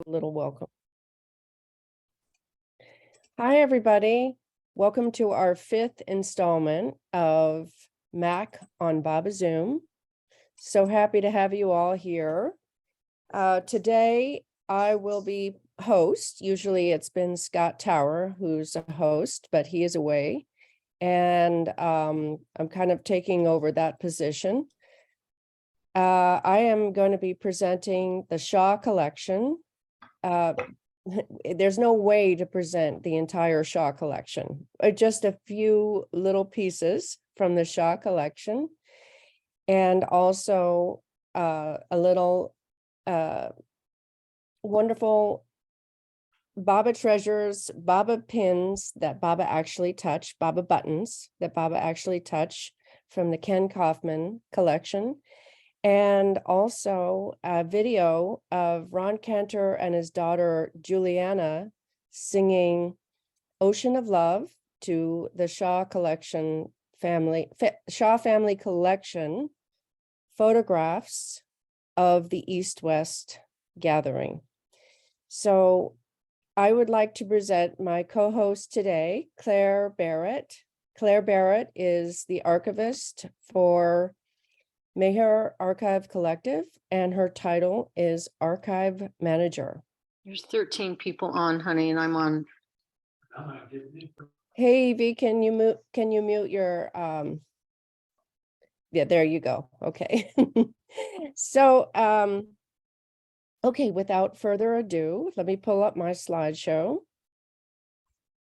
a little welcome. Hi, everybody. Welcome to our 5th installment of Mac on Baba Zoom. So happy to have you all here. Today, I will be host. Usually it's been Scott Tower who's a host, but he is away. And I'm kind of taking over that position. I am going to be presenting the Shaw Collection. There's no way to present the entire Shaw Collection, just a few little pieces from the Shaw Collection, and also a little wonderful Baba treasures, Baba pins that Baba actually touch, Baba buttons that Baba actually touch from the Ken Kaufman Collection. And also a video of Ron Kantor and his daughter Julianna singing Ocean of Love to the Shaw Collection Shaw Family Collection photographs of the East-West gathering. So I would like to present my co-host today, Claire Barrett. Claire Barrett is the archivist for Meher Archive Collective, and her title is Archive Manager. There's 13 people on, honey, and I'm on. Hey, Evie, can you mute your yeah, there you go. Okay. So okay, without further ado, let me pull up my slideshow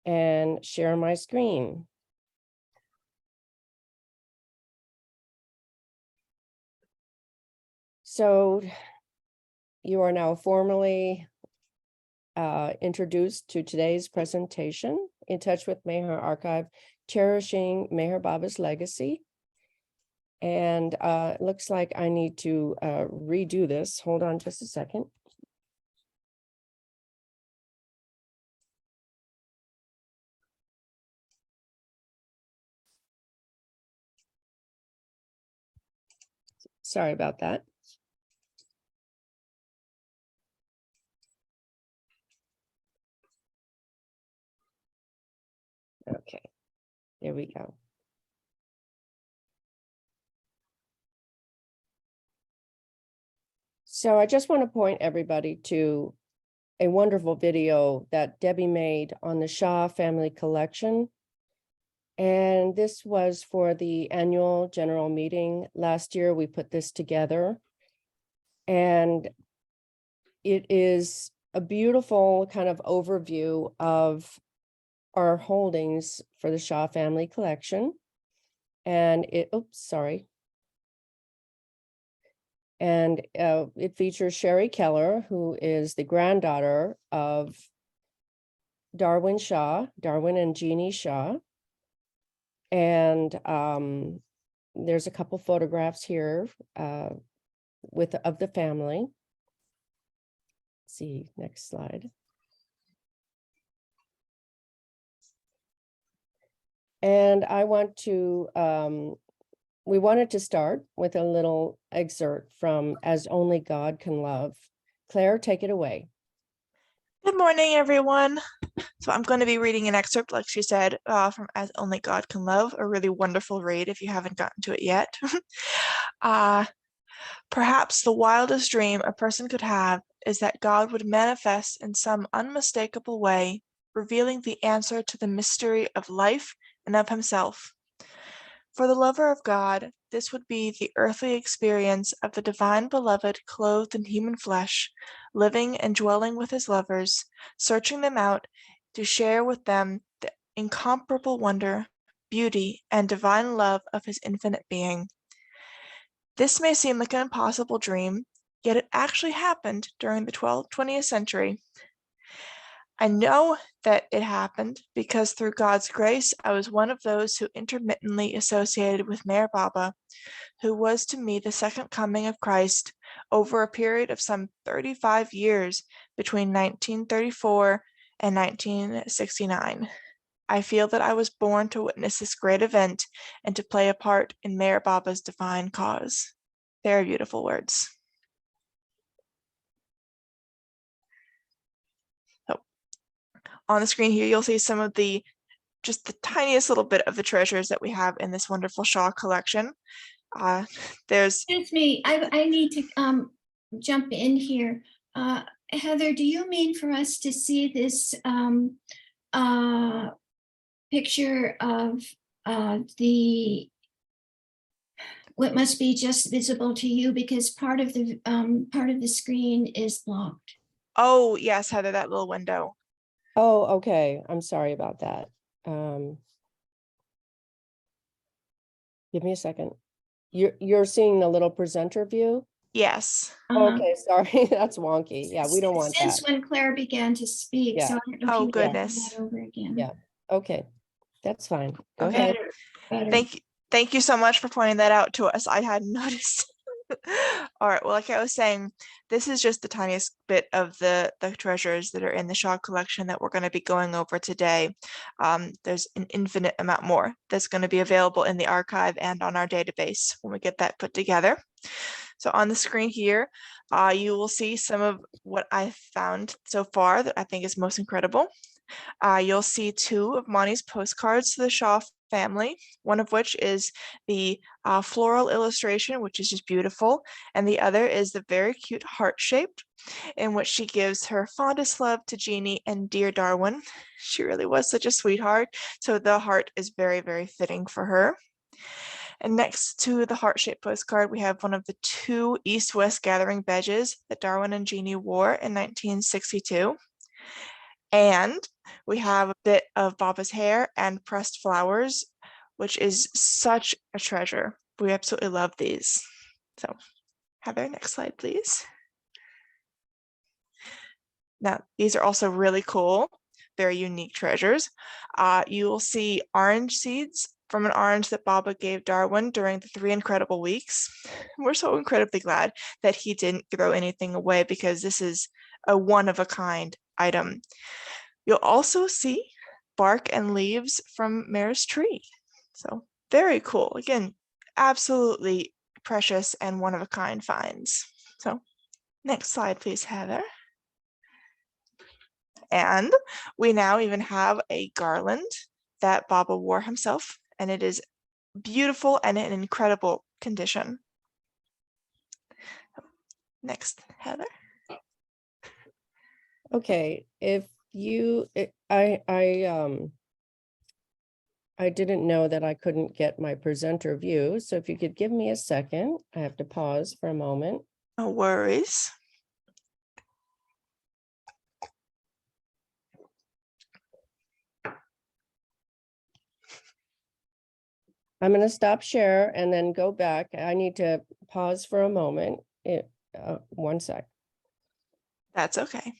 and share my screen. So you are now formally introduced to today's presentation, In Touch with Meher Archive, Cherishing Meher Baba's Legacy. And it looks like I need to redo this. Hold on just a second. Sorry about that. Okay, there we go. So I just want to point everybody to a wonderful video that Debbie made on the Shaw Family Collection. And this was for the annual general meeting. Last year, we put this together. And it is a beautiful kind of overview of our holdings for the Shaw Family Collection. And it, oops, sorry. And it features Sherry Keller, who is the granddaughter of Darwin and Jeannie Shaw. And there's a couple photographs here of the family. Let's see, next slide. And I want to, we wanted to start with a little excerpt from As Only God Can Love. Claire, take it away. Good morning, everyone. So I'm going to be reading an excerpt, like she said, from As Only God Can Love, a really wonderful read if you haven't gotten to it yet. Perhaps the wildest dream a person could have is that God would manifest in some unmistakable way, revealing the answer to the mystery of life and of himself. For the lover of God, this would be the earthly experience of the divine beloved clothed in human flesh, living and dwelling with his lovers, searching them out to share with them the incomparable wonder, beauty, and divine love of his infinite being. This may seem like an impossible dream, yet it actually happened during the 20th century. I know that it happened because through God's grace, I was one of those who intermittently associated with Meher Baba, who was to me the second coming of Christ over a period of some 35 years between 1934 and 1969. I feel that I was born to witness this great event and to play a part in Meher Baba's divine cause. Very beautiful words. On the screen here, you'll see some of just the tiniest little bit of the treasures that we have in this wonderful Shaw collection. There's Excuse me, I need to jump in here. Heather, do you mean for us to see this picture of the what must be just visible to you, because part of the screen is blocked? Oh yes, Heather, that little window. Oh, okay. I'm sorry about that. Give me a second. You're seeing the little presenter view? Yes. Okay, sorry. That's wonky. Yeah, we don't want that. Since when Claire began to speak, Yeah. so I don't know if Oh, you want to do goodness. that over again. Yeah. Okay, that's fine. Go Okay. ahead. Better. Thank you so much for pointing that out to us. I hadn't noticed. All right, well, like I was saying, this is just the tiniest bit of the treasures that are in the Shaw collection that we're going to be going over today. There's an infinite amount more that's going to be available in the archive and on our database when we get that put together. So on the screen here, you will see some of what I found so far that I think is most incredible. You'll see two of Monty's postcards to the Shaw family, one of which is the floral illustration, which is just beautiful, and the other is the very cute heart-shaped, in which she gives her fondest love to Jeannie and dear Darwin. She really was such a sweetheart, so the heart is very, very fitting for her. And next to the heart-shaped postcard, we have one of the two East-West gathering badges that Darwin and Jeannie wore in 1962. And we have a bit of Baba's hair and pressed flowers, which is such a treasure. We absolutely love these. So Heather, next slide, please. Now, these are also really cool, very unique treasures. You will see orange seeds from an orange that Baba gave Darwin during the 3 incredible weeks. We're so incredibly glad that he didn't throw anything away, because this is a one-of-a-kind item. You'll also see bark and leaves from Mare's tree. So very cool. Again, absolutely precious and one-of-a-kind finds. So next slide, please, Heather. And we now even have a garland that Baba wore himself, and it is beautiful and in incredible condition. Next, Heather. Okay, if you, I didn't know that I couldn't get my presenter view. So if you could give me a second, I have to pause for a moment. No worries. I'm going to stop share and then go back. I need to pause for a moment. 1 sec. That's okay.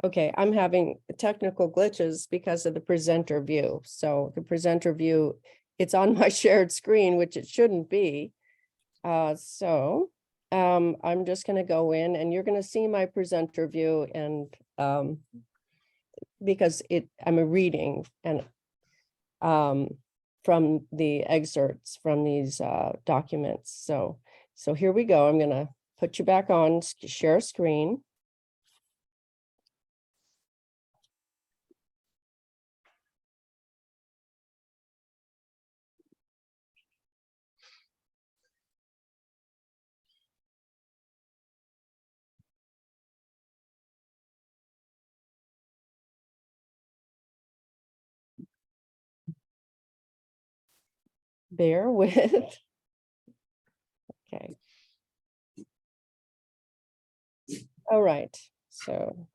Okay, I'm having technical glitches because of the presenter view. So the presenter view, it's on my shared screen, which it shouldn't be. I'm just gonna go in and you're gonna see my presenter view and because I'm a reading and from the excerpts from these documents. So here we go. I'm gonna put you back on share screen. Bear with. Okay. All right. So.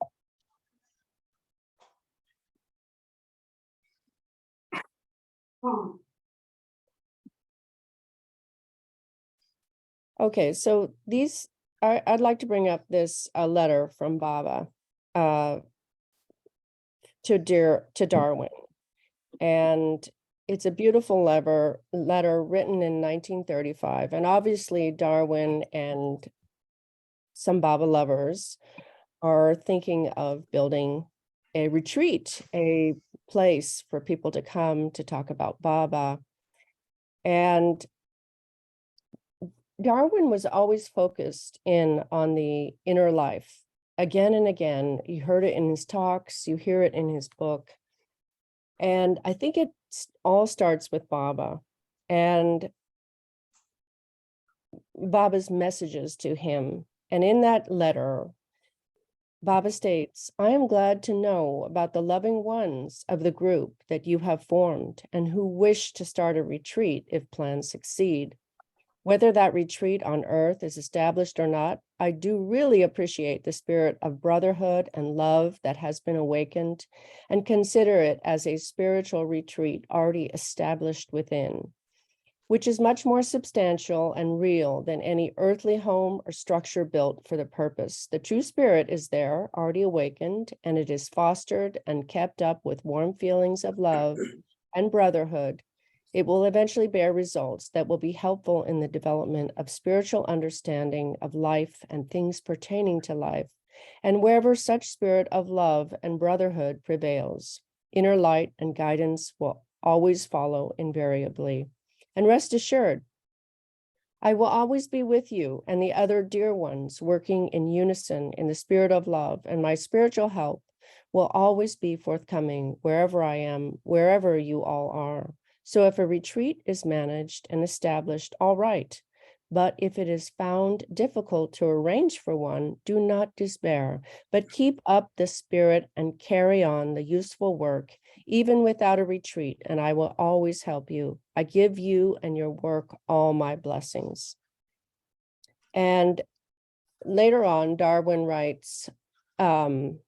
Okay, so I'd like to bring up this letter from Baba to Darwin. And it's a beautiful letter written in 1935. And obviously Darwin and some Baba lovers are thinking of building a retreat, a place for people to come to talk about Baba. And Darwin was always focused in on the inner life again and again. You heard it in his talks, you hear it in his book. And I think it all starts with Baba and Baba's messages to him. And in that letter, Baba states, I am glad to know about the loving ones of the group that you have formed and who wish to start a retreat if plans succeed. Whether that retreat on earth is established or not, I do really appreciate the spirit of brotherhood and love that has been awakened and consider it as a spiritual retreat already established within, which is much more substantial and real than any earthly home or structure built for the purpose. The true spirit is there, already awakened, and it is fostered and kept up with warm feelings of love and brotherhood. It will eventually bear results that will be helpful in the development of spiritual understanding of life and things pertaining to life. And wherever such spirit of love and brotherhood prevails, inner light and guidance will always follow invariably. And rest assured, I will always be with you and the other dear ones working in unison in the spirit of love, and my spiritual help will always be forthcoming wherever I am, wherever you all are. So if a retreat is managed and established, all right. But if it is found difficult to arrange for one, do not despair, but keep up the spirit and carry on the useful work, even without a retreat, and I will always help you. I give you and your work all my blessings. And later on, Darwin writes, and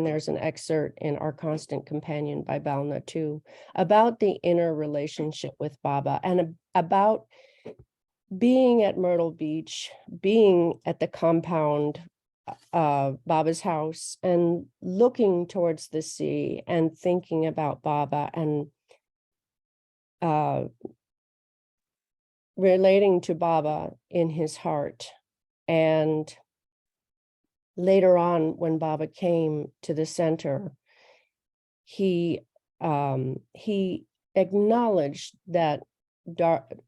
there's an excerpt in Our Constant Companion by Balna too, about the inner relationship with Baba and about being at Myrtle Beach, being at the compound of Baba's house and looking towards the sea and thinking about Baba and relating to Baba in his heart. And later on, when Baba came to the center, he acknowledged that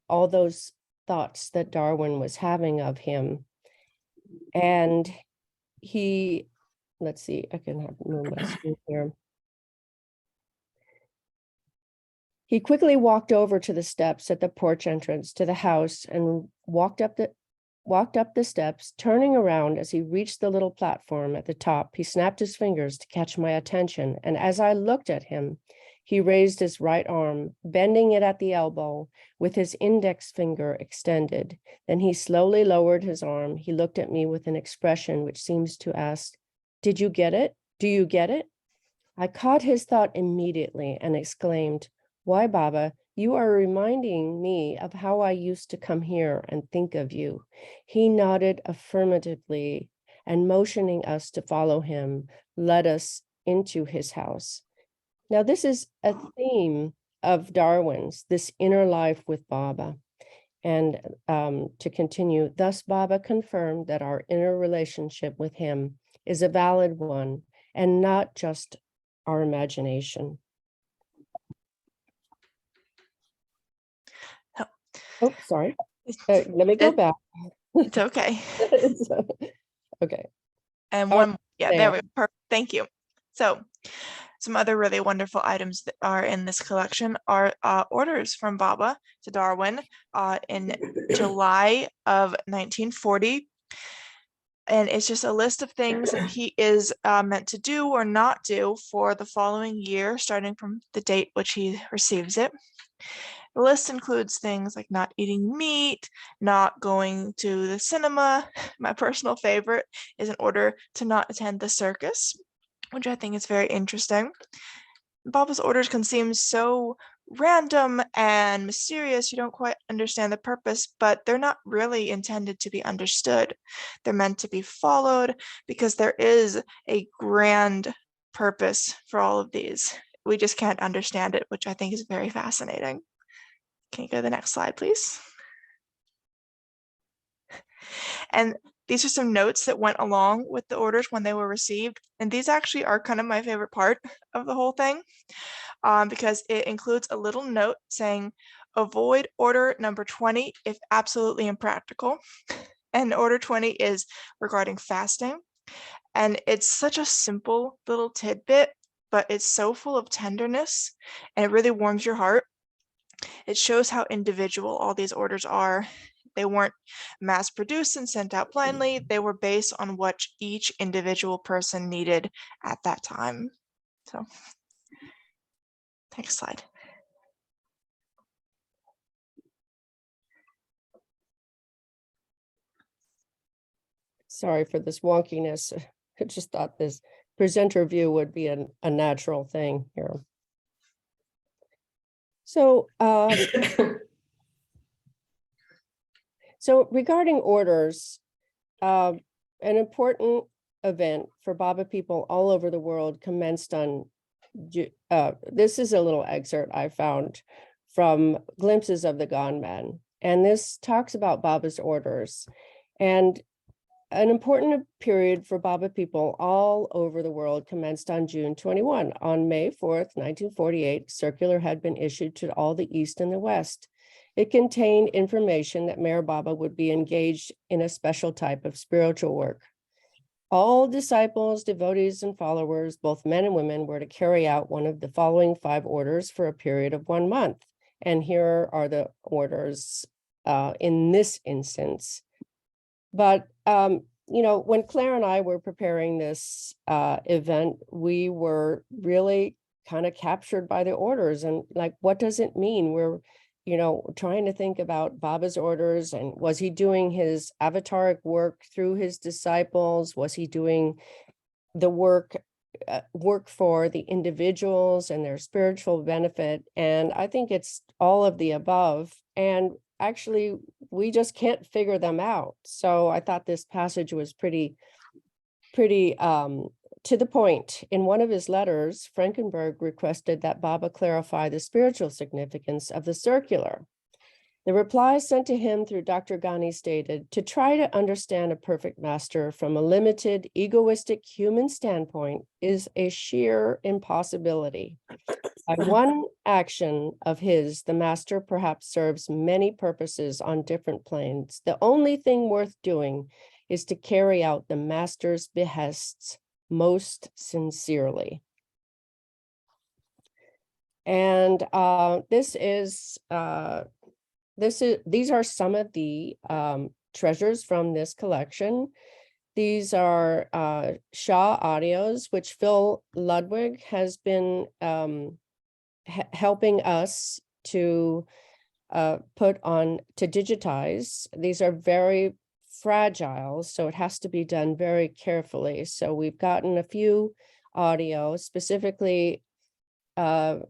all those thoughts that Darwin was having of him. And let's see, I can move my screen here. He quickly walked over to the steps at the porch entrance to the house and walked up the steps, turning around as he reached the little platform at the top. He snapped his fingers to catch my attention, and as I looked at him, he raised his right arm, bending it at the elbow with his index finger extended. Then he slowly lowered his arm. He looked at me with an expression which seems to ask, "Did you get it? Do you get it?" I caught his thought immediately and exclaimed, "Why, Baba, you are reminding me of how I used to come here and think of you." He nodded affirmatively and motioning us to follow him, led us into his house. Now, this is a theme of Darwin's, this inner life with Baba. And to continue, thus Baba confirmed that our inner relationship with him is a valid one and not just our imagination. Oh, sorry. Let me go back. It's okay. Okay. And Oh, one, yeah, there there. we go. Perfect. Thank you. So some other really wonderful items that are in this collection are orders from Baba to Darwin in July of 1940. And it's just a list of things that he is meant to do or not do for the following year, starting from the date which he receives it. The list includes things like not eating meat, not going to the cinema. My personal favorite is an order to not attend the circus, which I think is very interesting. Baba's orders can seem so random and mysterious, you don't quite understand the purpose, but they're not really intended to be understood. They're meant to be followed because there is a grand purpose for all of these. We just can't understand it, which I think is very fascinating. Can you go to the next slide, please? And these are some notes that went along with the orders when they were received. And these actually are kind of my favorite part of the whole thing, because it includes a little note saying, avoid order number 20 if absolutely impractical. And order 20 is regarding fasting. And it's such a simple little tidbit, but it's so full of tenderness and it really warms your heart. It shows how individual all these orders are. They weren't mass produced and sent out blindly. They were based on what each individual person needed at that time. So, next slide. Sorry for this wonkiness. I just thought this presenter view would be a natural thing here. So, so regarding orders, an important event for Baba people all over the world commenced on, this is a little excerpt I found from Glimpses of the Gone Man. And this talks about Baba's orders. And an important period for Baba people all over the world commenced on June 21. On May 4th, 1948, circular had been issued to all the East and the West. It contained information that Mayor Baba would be engaged in a special type of spiritual work. All disciples, devotees, and followers, both men and women, were to carry out one of the following 5 orders for a period of 1 month. And here are the orders in this instance. But, you know, when Claire and I were preparing this event, we were really kind of captured by the orders and like, what does it mean? We're, you know, trying to think about Baba's orders and was he doing his avataric work through his disciples? Was he doing the work for the individuals and their spiritual benefit? And I think it's all of the above. And actually, we just can't figure them out. So I thought this passage was pretty to the point. In one of his letters, Frankenberg requested that Baba clarify the spiritual significance of the circular. The reply sent to him through Dr. Ghani stated, to try to understand a perfect master from a limited, egoistic human standpoint is a sheer impossibility. By one action of his, the master perhaps serves many purposes on different planes. The only thing worth doing is to carry out the master's behests most sincerely. And these are some of the treasures from this collection. These are Shaw audios, which Phil Ludwig has been helping us to put on, to digitize. These are very fragile, so it has to be done very carefully. So we've gotten a few audio, specifically a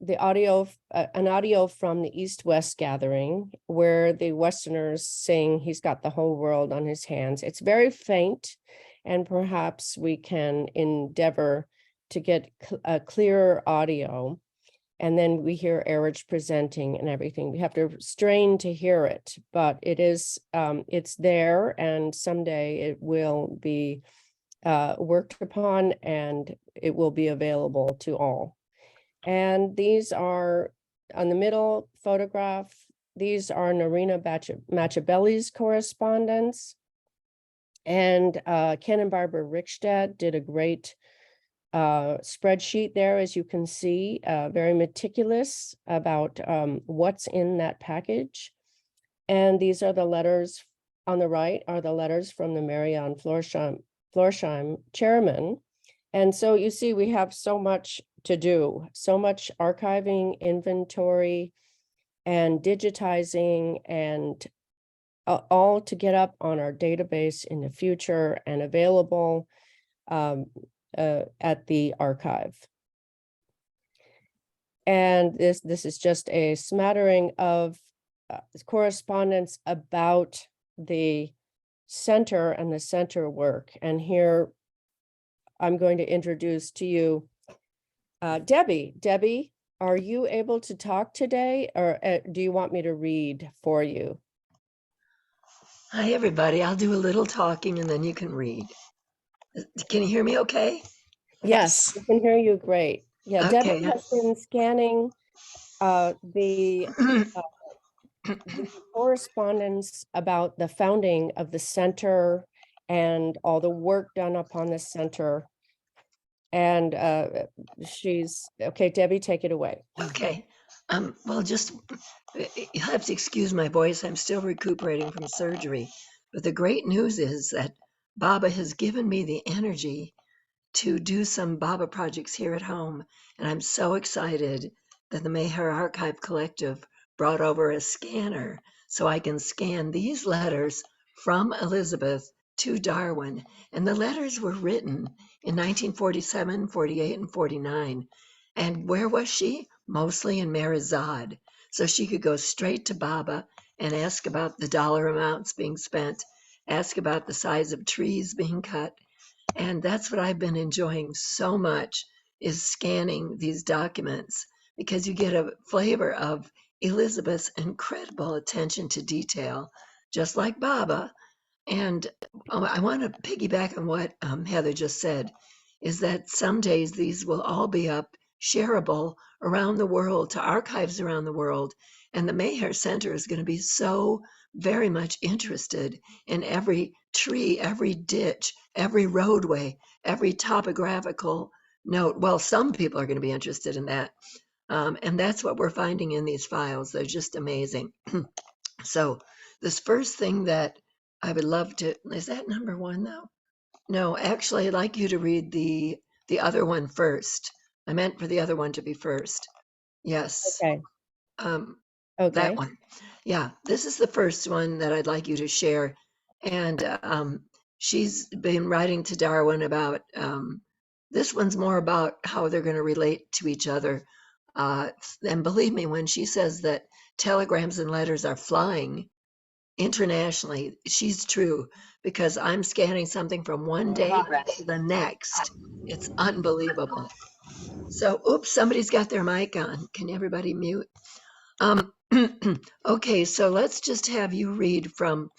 an audio from the East-West gathering where the Westerners sing "He's Got the Whole World on His Hands." It's very faint, and perhaps we can endeavor to get a clearer audio. And then we hear Erich presenting and everything. We have to strain to hear it, but it is, it's there, and someday it will be worked upon and it will be available to all. And these are, on the middle photograph, these are Norina Machabelli's correspondence. And Ken and Barbara Rickstedt did a great spreadsheet there, as you can see, very meticulous about what's in that package. And these are the letters on the right, are the letters from the Marianne Florsheim chairman. And so you see, we have so much to do, so much archiving, inventory, and digitizing, and all to get up on our database in the future and available at the archive. And this is just a smattering of correspondence about the center and the center work. And here I'm going to introduce to you Debbie. Debbie, are you able to talk today, or do you want me to read for you? Hi, everybody. I'll do a little talking and then you can read. Can you hear me okay? Yes, I can hear you great. Yeah, Debbie Okay. has been scanning the correspondence about the founding of the center and all the work done upon the center. And she's, okay, Debbie, take it away. Okay. Well, just you have to excuse my voice. I'm still recuperating from surgery. But the great news is that Baba has given me the energy to do some Baba projects here at home. And I'm so excited that the Mayher Archive Collective brought over a scanner so I can scan these letters from Elizabeth to Darwin. And the letters were written in 1947, 48, and 49. And where was she? Mostly in Merizad. So she could go straight to Baba and ask about the dollar amounts being spent, ask about the size of trees being cut. And that's what I've been enjoying so much, is scanning these documents, because you get a flavor of Elizabeth's incredible attention to detail, just like Baba. And I want to piggyback on what Heather just said, is that some days these will all be up, shareable around the world, to archives around the world. And the Mayher Center is going to be so very much interested in every tree, every ditch, every roadway, every topographical note. Well, some people are going to be interested in that. And that's what we're finding in these files. They're just amazing. So this first thing that I would love to, is that number one though? No, actually, I'd like you to read the other one first. I meant for the other one to be first. Yes. Okay. Okay. That one. Yeah, this is the first one that I'd like you to share. And she's been writing to Darwin about, this one's more about how they're going to relate to each other. And believe me, when she says that telegrams and letters are flying internationally, she's true, because I'm scanning something from one day to the next. It's unbelievable. So, oops, somebody's got their mic on. Can everybody mute? Okay, so let's just have you read from,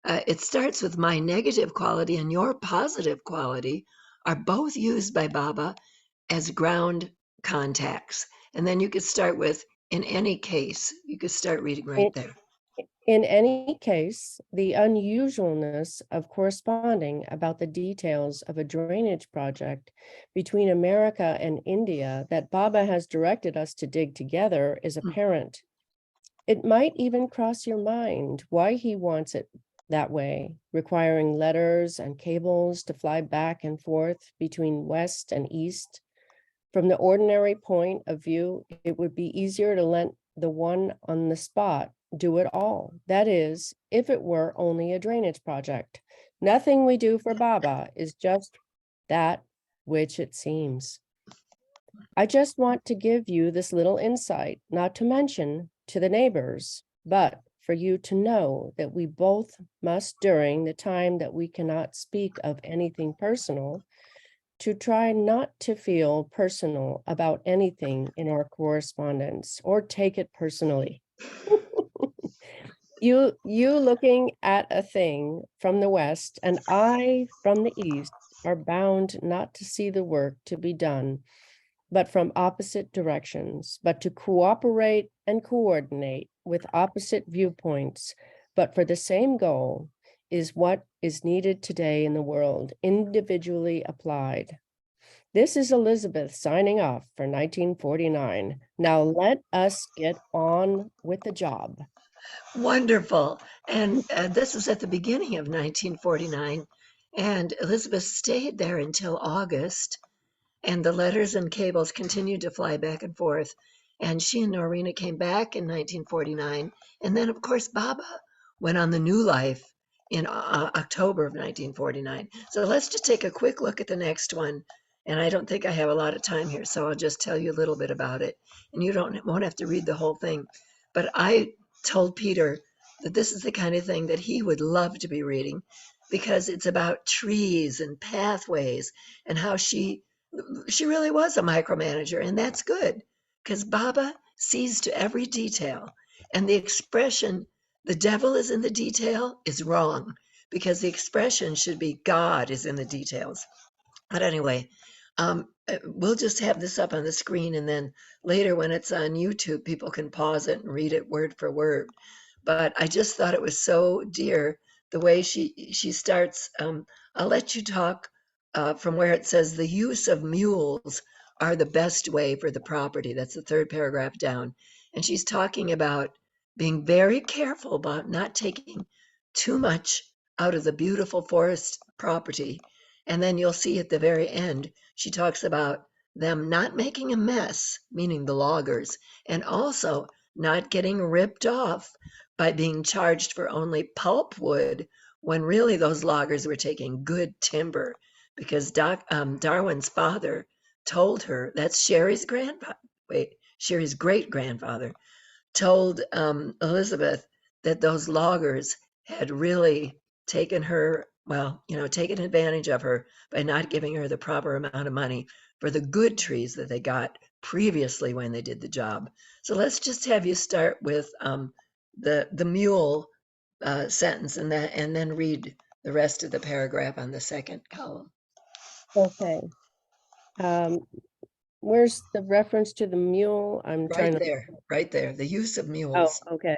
it starts with my negative quality and your positive quality are both used by Baba as ground contacts. And then you could start with, in any case, you could start reading right there. In any case, the unusualness of corresponding about the details of a drainage project between America and India that Baba has directed us to dig together is apparent. It might even cross your mind why he wants it that way, requiring letters and cables to fly back and forth between West and East. From the ordinary point of view, it would be easier to let the one on the spot do it all. That is, if it were only a drainage project. Nothing we do for Baba is just that which it seems. I just want to give you this little insight, not to mention to the neighbors, but for you to know that we both must, during the time that we cannot speak of anything personal, to try not to feel personal about anything in our correspondence or take it personally. You looking at a thing from the west and I from the east are bound not to see the work to be done, but from opposite directions, but to cooperate and coordinate with opposite viewpoints, but for the same goal is what is needed today in the world, individually applied. This is Elizabeth signing off for 1949. Now let us get on with the job. Wonderful. And this was at the beginning of 1949. And Elizabeth stayed there until August. And the letters and cables continued to fly back and forth. And she and Norina came back in 1949. And then, of course, Baba went on the new life in October of 1949. So let's just take a quick look at the next one. And I don't think I have a lot of time here, so I'll just tell you a little bit about it. And you won't have to read the whole thing. But I told Peter that this is the kind of thing that he would love to be reading because it's about trees and pathways and how she really was a micromanager, and that's good because Baba sees to every detail. And the expression, the devil is in the detail, is wrong because the expression should be God is in the details. But anyway, we'll just have this up on the screen, and then later when it's on YouTube, people can pause it and read it word for word. But I just thought it was so dear the way she starts. I'll let you talk from where it says the use of mules are the best way for the property. That's the third paragraph down. And she's talking about being very careful about not taking too much out of the beautiful forest property. And then you'll see at the very end, she talks about them not making a mess, meaning the loggers, and also not getting ripped off by being charged for only pulpwood when really those loggers were taking good timber because Darwin's father told her, that's Sherry's Sherry's great grandfather, told Elizabeth that those loggers had really taken her, taken advantage of her by not giving her the proper amount of money for the good trees that they got previously when they did the job. So let's just have you start with the mule sentence and then read the rest of the paragraph on the second column. Okay. Where's the reference to the mule? I'm trying to. Right there. The use of Oh, mules. okay.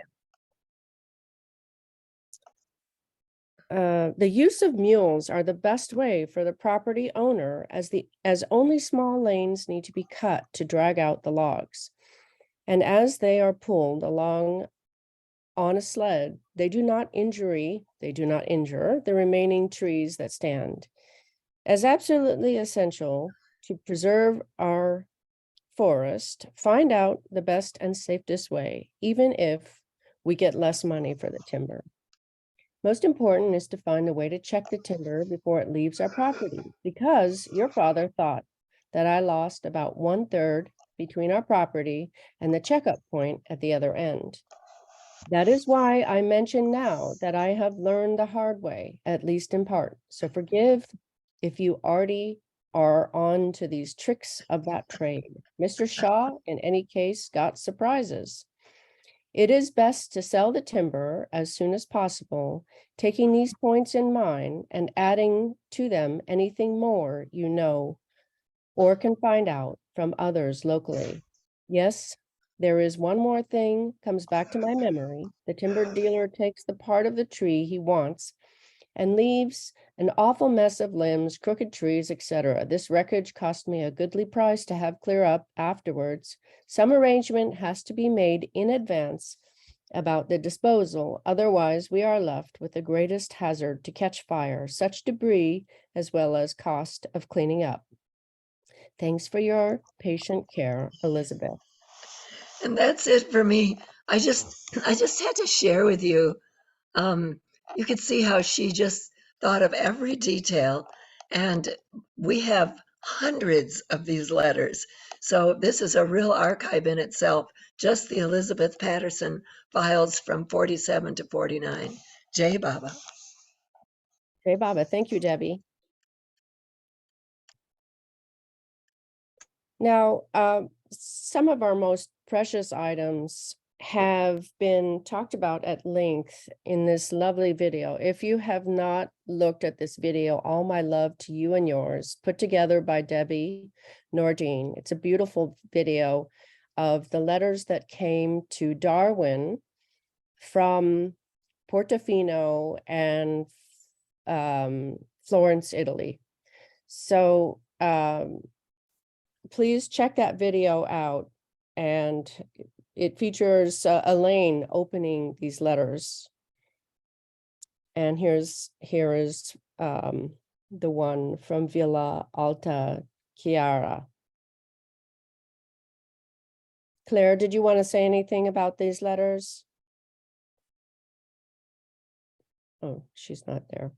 The use of mules are the best way for the property owner as only small lanes need to be cut to drag out the logs. And as they are pulled along on a sled, they do not injure the remaining trees that stand. As absolutely essential to preserve our forest, find out the best and safest way, even if we get less money for the timber. Most important is to find a way to check the timber before it leaves our property, because your father thought that I lost about 1/3 between our property and the checkup point at the other end. That is why I mention now that I have learned the hard way, at least in part. So forgive if you already are on to these tricks of that trade. Mr. Shaw, in any case, got surprises. It is best to sell the timber as soon as possible, taking these points in mind and adding to them anything more you know or can find out from others locally. Yes, there is one more thing comes back to my memory. The timber dealer takes the part of the tree he wants and leaves an awful mess of limbs, crooked trees, etc. This wreckage cost me a goodly price to have clear up afterwards. Some arrangement has to be made in advance about the disposal. Otherwise, we are left with the greatest hazard to catch fire, such debris as well as cost of cleaning up. Thanks for your patient care, Elizabeth. And that's it for me. I just had to share with you. You could see how she just thought of every detail. And we have hundreds of these letters. So this is a real archive in itself, just the Elizabeth Patterson files from 47 to 49. Jai Baba. Hey, Baba. Thank you, Debbie. Now, some of our most precious items have been talked about at length in this lovely video. If you have not looked at this video, All My Love to You and Yours, put together by Debbie Nordine. It's a beautiful video of the letters that came to Darwin from Portofino and Florence, Italy. So please check that video out. And it features Elaine opening these letters. And here is the one from Villa Alta Chiara. Claire, did you want to say anything about these letters? Oh, she's not there.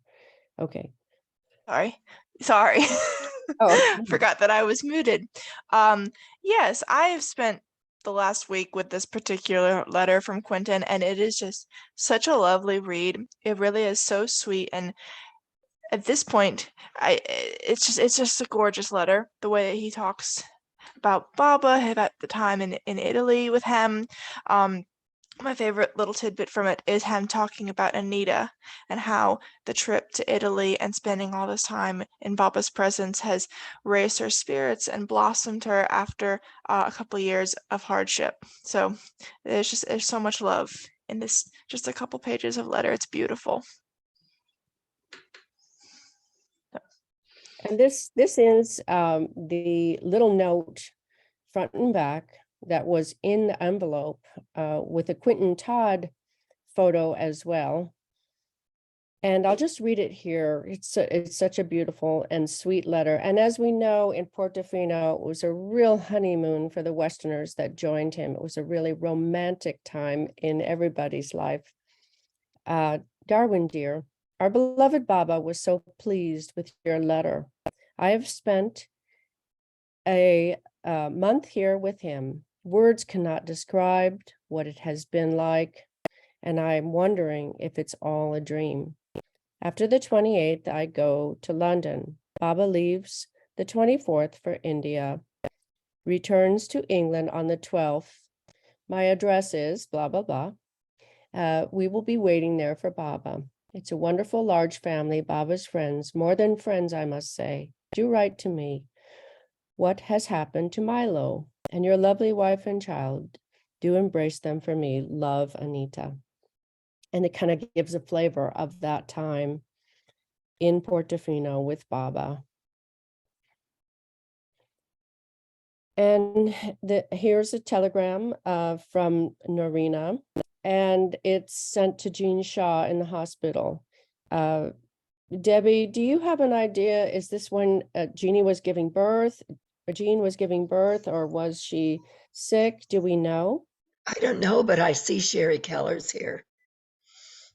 Okay. Sorry. Oh, Forgot that I was muted. Yes, I have spent the last week with this particular letter from Quentin, and it is just such a lovely read. It really is so sweet, and at this point, it's just a gorgeous letter. The way that he talks about Baba, about the time in Italy with him. My favorite little tidbit from it is him talking about Anita and how the trip to Italy and spending all this time in Baba's presence has raised her spirits and blossomed her after a couple years of hardship. So there's so much love in this, just a couple pages of letter. It's beautiful. and this is the little note front and back that was in the envelope with a Quentin Todd photo as well. And I'll just read it here. It's such a beautiful and sweet letter. And as we know, in Portofino, it was a real honeymoon for the Westerners that joined him. It was a really romantic time in everybody's life. Darwin, dear, our beloved Baba was so pleased with your letter. I have spent a month here with him. Words cannot describe what it has been like, and I'm wondering if it's all a dream. After the 28th, I go to London. Baba leaves the 24th for India, returns to England on the 12th. My address is blah, blah, blah. We will be waiting there for Baba. It's a wonderful, large family, Baba's friends, more than friends, I must say. Do write to me. What has happened to Milo and your lovely wife and child? Do embrace them for me. Love, Anita. And it kind of gives a flavor of that time in Portofino with Baba. And here's a telegram from Norina, and it's sent to Jean Shaw in the hospital. Debbie, do you have an idea? Is this when Jeannie was giving birth? Jean was giving birth, or was she sick? Do we know? I don't know, but I see Sherry Keller's here.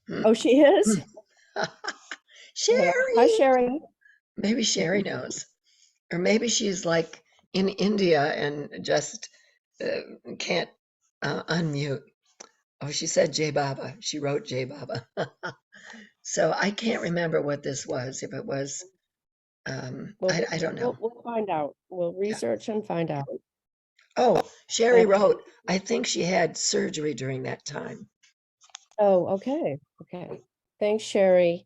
Oh, she is? Sherry! Hi, Sherry. Maybe Sherry knows. Or maybe she's like in India and just can't unmute. Oh, she said Jai Baba. She wrote Jai Baba. So I can't remember what this was. If it was, I don't know. We'll find out. We'll research and find out. Oh, Sherry wrote, I think she had surgery during that time. Oh, okay. Okay. Thanks, Sherry.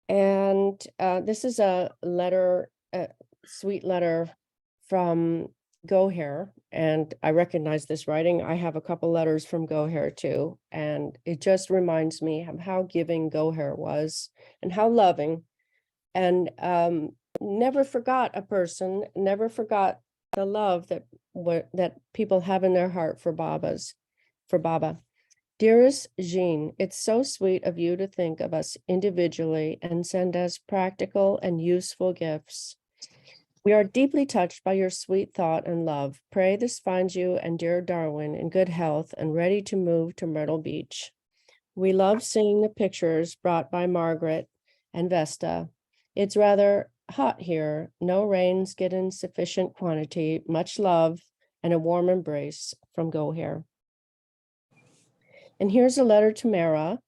And this is a letter, a sweet letter from Goher. And I recognize this writing. I have a couple letters from Goher too. And it just reminds me of how giving Goher was and how loving. And never forgot a person, never forgot the love that people have in their heart for Baba. Dearest Jean, it's so sweet of you to think of us individually and send us practical and useful gifts. We are deeply touched by your sweet thought and love. Pray this finds you and dear Darwin in good health and ready to move to Myrtle Beach. We love seeing the pictures brought by Margaret and Vesta. It's rather hot here. No rains get in sufficient quantity. Much love and a warm embrace from Go Here. And here's a letter to Mara.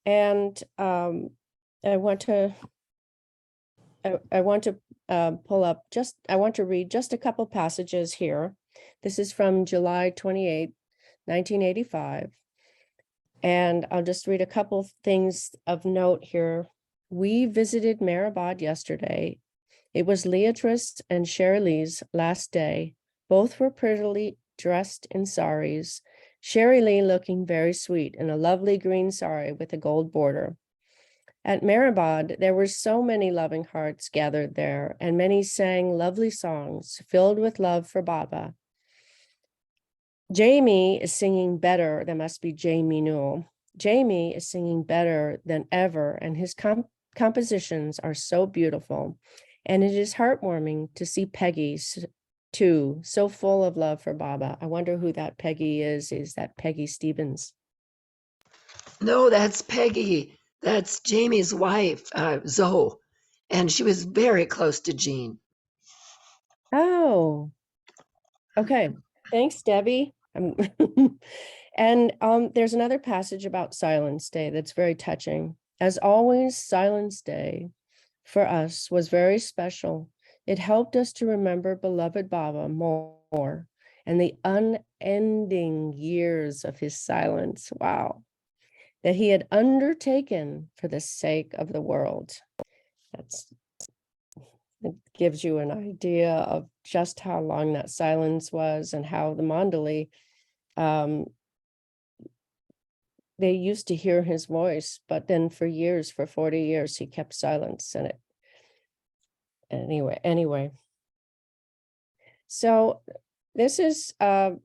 And I want to pull up I want to read just a couple passages here. This is from July 28, 1985. And I'll just read a couple things of note here. We visited Maribad yesterday. It was Leatrice and Sherry-Lee's last day. Both were prettily dressed in saris. Sherry-Lee looking very sweet in a lovely green sari with a gold border. At Maribad, there were so many loving hearts gathered there, and many sang lovely songs filled with love for Baba. Jamie is singing better. That must be Jamie Newell. Jamie is singing better than ever, and his compositions are so beautiful. And it is heartwarming to see Peggy too, so full of love for Baba. I wonder who that Peggy is. Is that Peggy Stephens? No, that's Peggy. That's Jamie's wife, Zoe. And she was very close to Jean. Oh, okay. Thanks, Debbie. And there's another passage about Silence Day that's very touching. As always, Silence Day for us was very special. It helped us to remember beloved Baba more and the unending years of his silence. Wow. That he had undertaken for the sake of the world. It gives you an idea of just how long that silence was and how the Mandali, they used to hear his voice, but then for years, for 40 years, he kept silence. And it, anyway. So this is a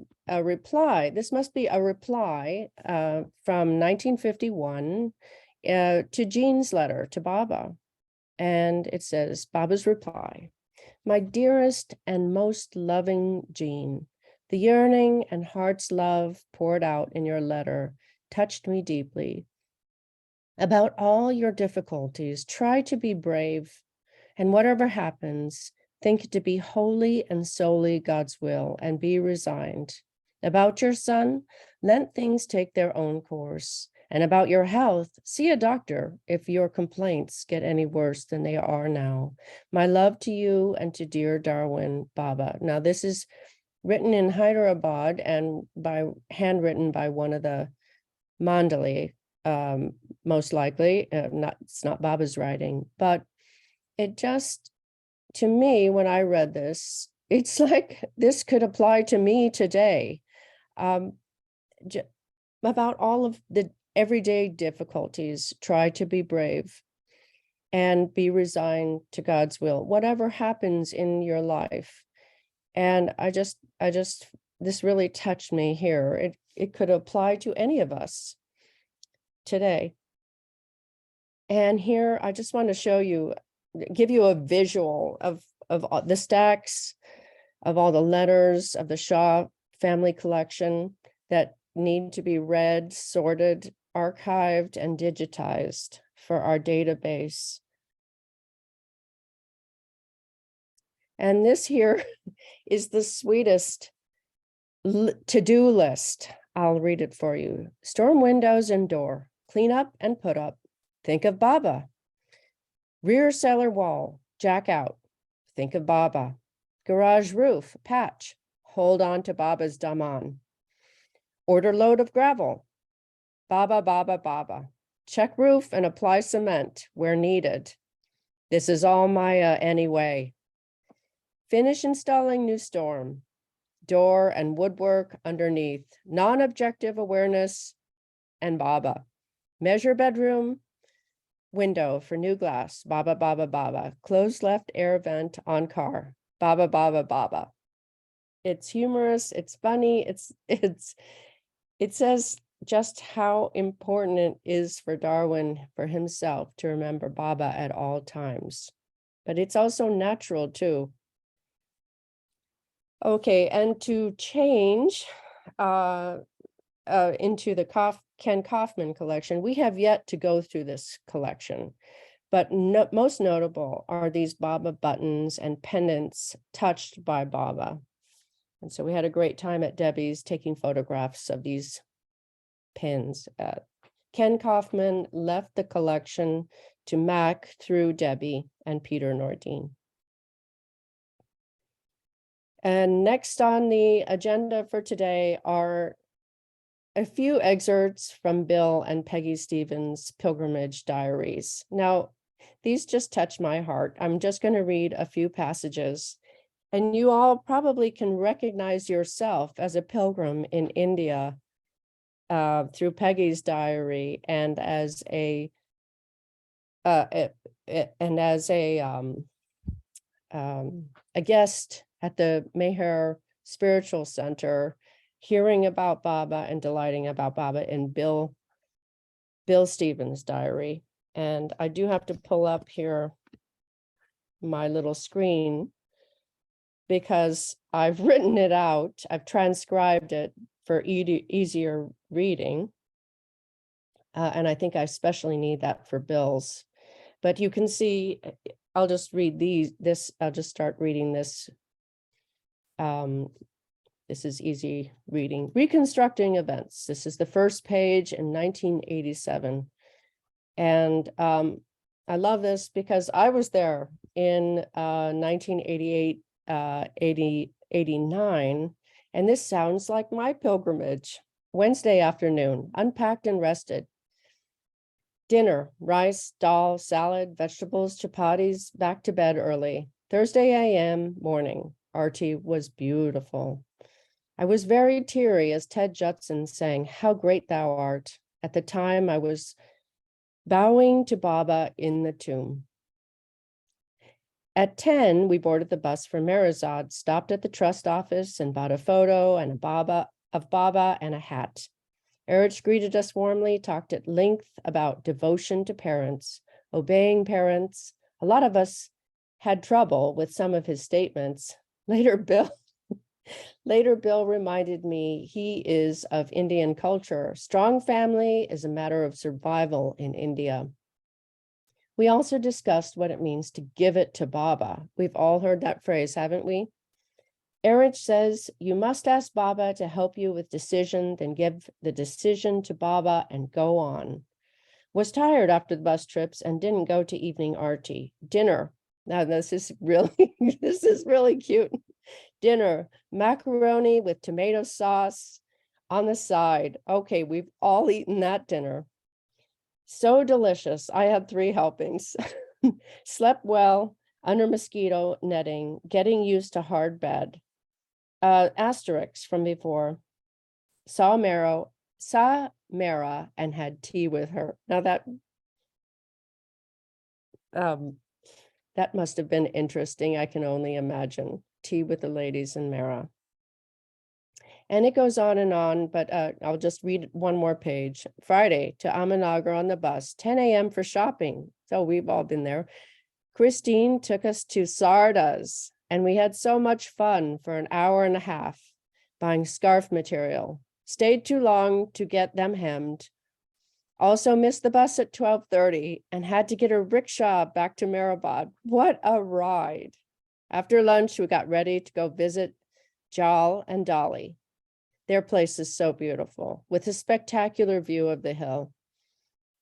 reply. This must be a reply from 1951 to Jean's letter to Baba. And it says, Baba's reply, my dearest and most loving Jean, the yearning and heart's love poured out in your letter touched me deeply. About all your difficulties, try to be brave, and whatever happens, think it to be wholly and solely God's will, and be resigned. About your son, let things take their own course. And about your health, see a doctor if your complaints get any worse than they are now. My love to you and to dear Darwin, Baba. Now, this is written in Hyderabad and handwritten by one of the Mandali, most likely. It's not Baba's writing, but it just, to me, when I read this, it's like this could apply to me today. About all of the everyday difficulties, try to be brave and be resigned to God's will, whatever happens in your life. And I just, this really touched me here. It could apply to any of us today. And here, I just want to show you, give you a visual of the stacks of all the letters of the Shaw family collection that need to be read, sorted, archived, and digitized for our database. And this here is the sweetest to-do list. I'll read it for you. Storm windows and door, clean up and put up. Think of Baba. Rear cellar wall, jack out. Think of Baba. Garage roof, patch. Hold on to Baba's daman. Order load of gravel. Baba, Baba, Baba. Check roof and apply cement where needed. This is all Maya anyway. Finish installing new storm. Door and woodwork underneath. Non-objective awareness and Baba. Measure bedroom. Window for new glass. Baba, Baba, Baba. Closed left air vent on car. Baba, Baba, Baba. It's humorous. It's funny. It says just how important it is for Darwin, for himself, to remember Baba at all times. But it's also natural too. Okay, and to change into the Ken Kaufman collection, we have yet to go through this collection, but most notable are these Baba buttons and pendants touched by Baba. And so we had a great time at Debbie's taking photographs of these pins. Ken Kaufman left the collection to Mac through Debbie and Peter Nordine. And next on the agenda for today are a few excerpts from Bill and Peggy Stephens' pilgrimage diaries. Now, these just touch my heart. I'm just going to read a few passages, and you all probably can recognize yourself as a pilgrim in India through Peggy's diary and as a guest at the Meher Spiritual Center, hearing about Baba and delighting about Baba in Bill Stephens' diary. And I do have to pull up here my little screen because I've written it out. I've transcribed it for easier reading. And I think I especially need that for Bill's. But you can see, I'll just read I'll just start reading this. This is easy reading. Reconstructing events. This is the first page in 1987. And I love this because I was there in 1988, 89, and this sounds like my pilgrimage. Wednesday afternoon, unpacked and rested. Dinner, rice, dal, salad, vegetables, chapatis, back to bed early. Thursday a.m. morning. Arti was beautiful. I was very teary as Ted Judson sang, "How Great Thou Art." At the time, I was bowing to Baba in the tomb. At 10, we boarded the bus for Merazad, stopped at the trust office and bought a photo and of Baba and a hat. Erich greeted us warmly, talked at length about devotion to parents, obeying parents. A lot of us had trouble with some of his statements. Later, Bill reminded me he is of Indian culture. Strong family is a matter of survival in India. We also discussed what it means to give it to Baba. We've all heard that phrase, haven't we? Erich says, you must ask Baba to help you with decision, then give the decision to Baba and go on. Was tired after the bus trips and didn't go to evening arti. Dinner. Now this is really cute. Dinner, macaroni with tomato sauce on the side. Okay, we've all eaten that dinner. So delicious. I had 3 helpings. Slept well under mosquito netting, getting used to hard bed. Asterisks from before. Saw Mara and had tea with her. Now that must have been interesting. I can only imagine. Tea with the ladies in Mara. And it goes on, but I'll just read one more page. Friday to Ahmednagar on the bus, 10 a.m. for shopping. So we've all been there. Christine took us to Sarda's, and we had so much fun for an hour and a half buying scarf material. Stayed too long to get them hemmed. Also missed the bus at 12:30 and had to get a rickshaw back to Mehrabad. What a ride. After lunch, we got ready to go visit Jal and Dolly. Their place is so beautiful, with a spectacular view of the hill.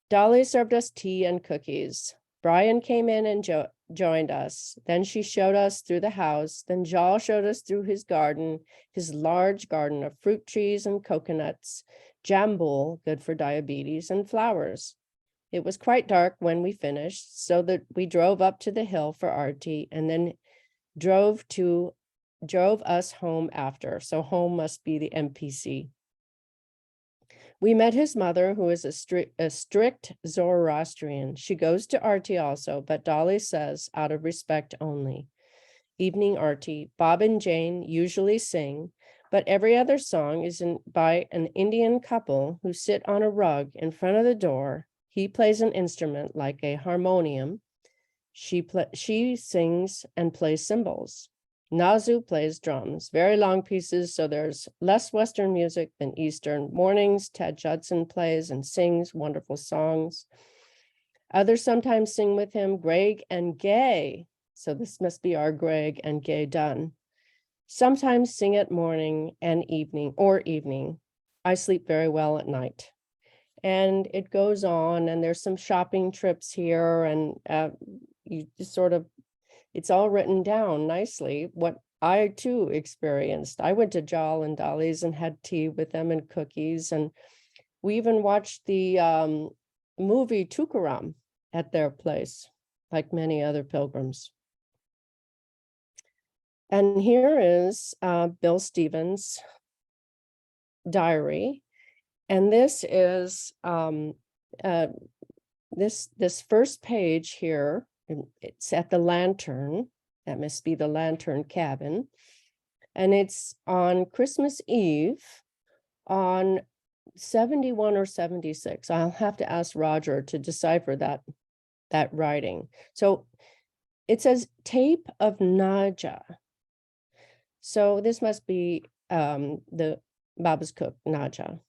Dolly served us tea and cookies. Brian came in and joined us. Then she showed us through the house. Then Jal showed us through his garden, his large garden of fruit trees and coconuts, jambul, good for diabetes, and flowers. It was quite dark when we finished, so that we drove up to the hill for arti and then drove us home after. So home must be the MPC. We met his mother, who is a strict Zoroastrian. She goes to arti also, but Dolly says out of respect only. Evening arti. Bob and Jane usually sing, but every other song is by an Indian couple who sit on a rug in front of the door. He plays an instrument like a harmonium. She sings and plays cymbals. Nazu plays drums, very long pieces, so there's less Western music than Eastern. Mornings, Ted Judson plays and sings wonderful songs. Others sometimes sing with him, Greg and Gay. So this must be our Greg and Gay Dunn. Sometimes sing at morning and evening or evening. I sleep very well at night. And it goes on, and there's some shopping trips here, and you just sort of, it's all written down nicely, what I too experienced. I went to Jal and Dolly's and had tea with them and cookies, and we even watched the movie Tukaram at their place, like many other pilgrims. And here is Bill Stephens' diary. And this is this first page here. It's at the lantern. That must be the lantern cabin. And it's on Christmas Eve on 71 or 76. I'll have to ask Roger to decipher that writing. So it says tape of Naja. So this must be the Baba's cook, Naja.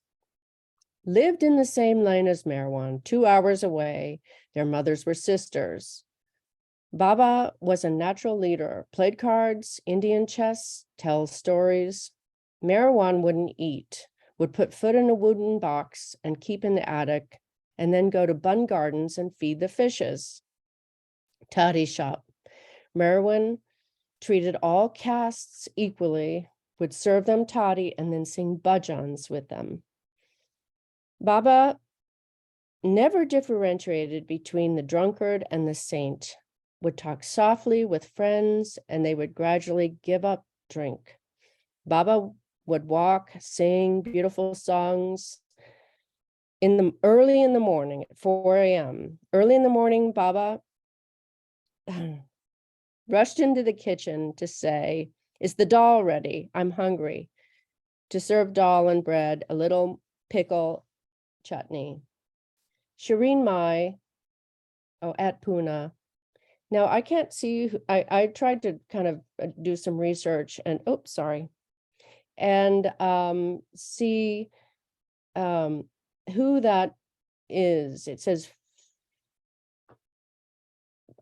Lived in the same lane as Merwan, 2 hours away. Their mothers were sisters. Baba was a natural leader, played cards, Indian chess, tells stories. Merwan wouldn't eat, would put food in a wooden box and keep in the attic, and then go to Bun Gardens and feed the fishes. Toddy shop. Merwan treated all castes equally, would serve them toddy and then sing bhajans with them. Baba never differentiated between the drunkard and the saint, would talk softly with friends, and they would gradually give up drink. Baba would walk, sing beautiful songs early in the morning at 4 a.m. Early in the morning, Baba rushed into the kitchen to say, "Is the dal ready? I'm hungry." To serve dal and bread, a little pickle, chutney. Shireen Mai, at Pune. Now I can't see, I tried to kind of do some research and, and see who that is. It says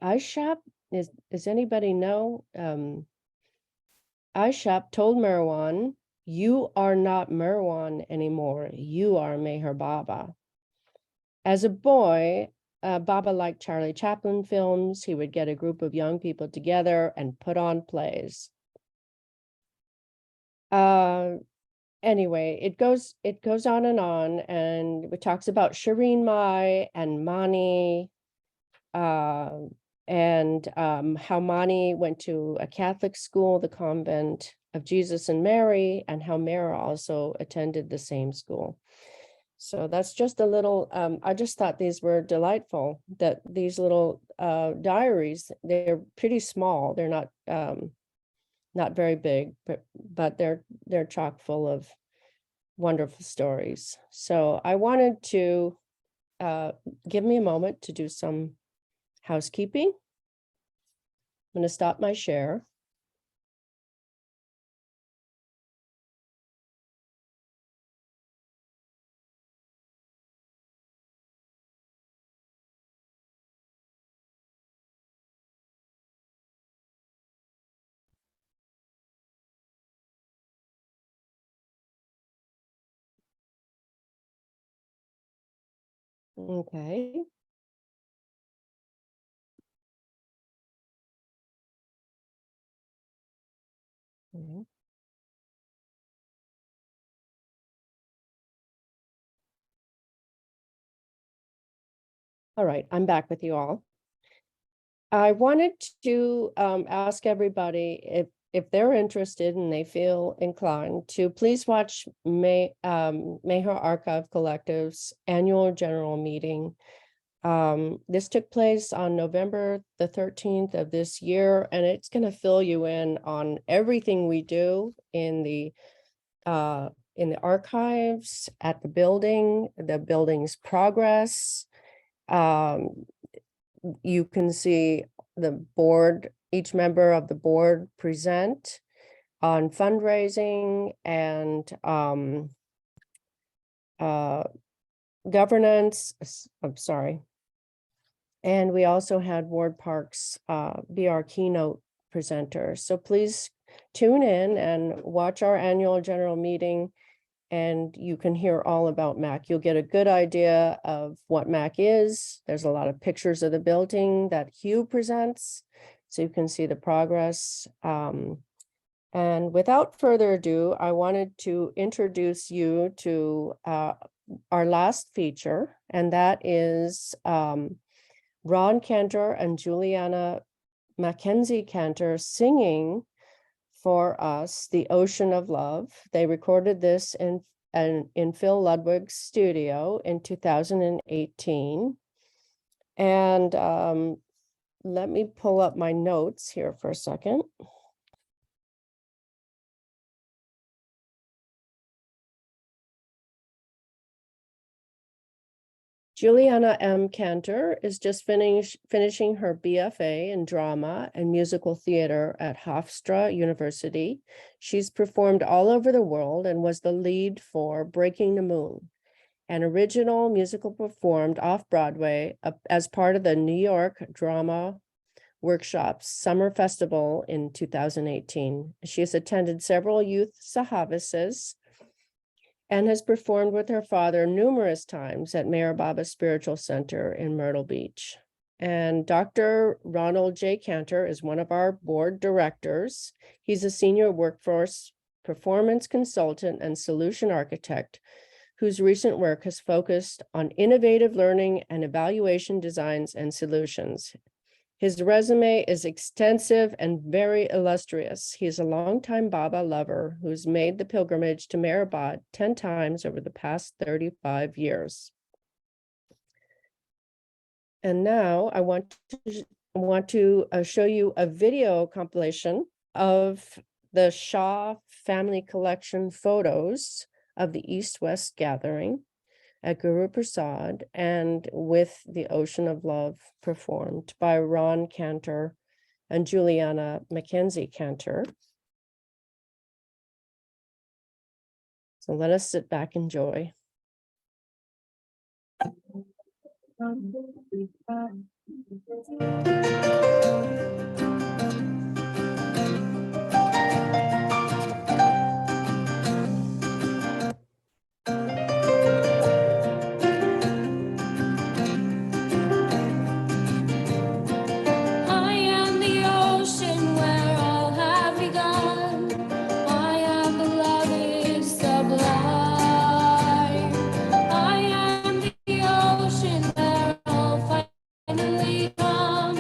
Aishap. Does anybody know? Aishap told Merwan, "You are not Merwan anymore. You are Meher Baba." As a boy, Baba liked Charlie Chaplin films. He would get a group of young people together and put on plays. Anyway, it goes on, and it talks about Shireen Mai and Mani, and how Mani went to a Catholic school, the Convent of Jesus and Mary, and how Mara also attended the same school. So that's just a little, I just thought these were delightful, that these little diaries, they're pretty small. They're not very big, but they're chock full of wonderful stories. So I wanted to give me a moment to do some housekeeping. I'm going to stop my share. Okay. Mhm. All right, I'm back with you all. I wanted to ask everybody if they're interested and they feel inclined to please watch Meher Archive Collective's annual general meeting. This took place on November the 13th of this year, and it's going to fill you in on everything we do in the archives, at the building's progress. You can see the board, each member of the board present on fundraising and governance. I'm sorry. And we also had Ward Parks be our keynote presenter. So please tune in and watch our annual general meeting, and you can hear all about MAC. You'll get a good idea of what MAC is. There's a lot of pictures of the building that Hugh presents, so you can see the progress. And without further ado, I wanted to introduce you to our last feature, and that is Ron Kantor and Julianna McKenzie Kantor singing for us The Ocean of Love. They recorded this in Phil Ludwig's studio in 2018. And let me pull up my notes here for a second. Julianna M. Kantor is just finishing her BFA in drama and musical theater at Hofstra University. She's performed all over the world and was the lead for Breaking the Moon, an original musical performed off-Broadway as part of the New York Drama Workshops Summer Festival in 2018. She has attended several youth sahavas and has performed with her father numerous times at Mayor Baba Spiritual Center in Myrtle Beach. And Dr. Ronald J. Kantor is one of our board directors. He's a senior workforce performance consultant and solution architect whose recent work has focused on innovative learning and evaluation designs and solutions. His resume is extensive and very illustrious. He is a longtime Baba lover who's made the pilgrimage to Mehrabad 10 times over the past 35 years. And now I want to show you a video compilation of the Shah family collection photos of the East-West gathering at Guru Prasad, and with The Ocean of Love performed by Ron Kantor and Julianna McKenzie Kantor. So let us sit back and enjoy. I am the ocean where all have begun. I am the lovely sublime. I am the ocean where all finally come.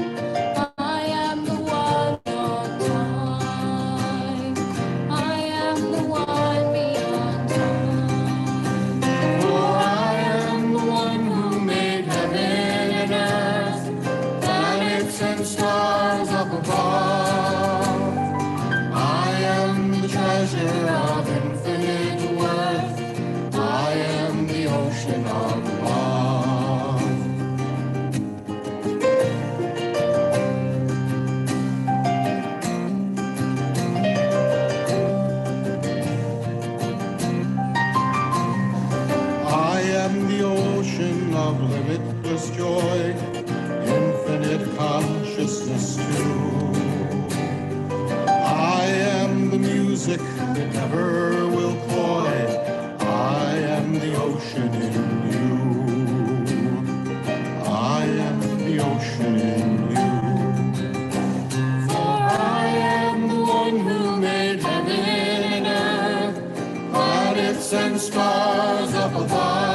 I am the one on time. I am the one beyond time. For I am the one who made heaven and earth, planets and stars up above. I am the treasure of infinite worth. I am the ocean of love. I am the ocean of limitless joy, infinite consciousness too. I am the music that never will cloy. I am the ocean in you. I am the ocean in you. For I am the one who made heaven and earth, planets and stars up above.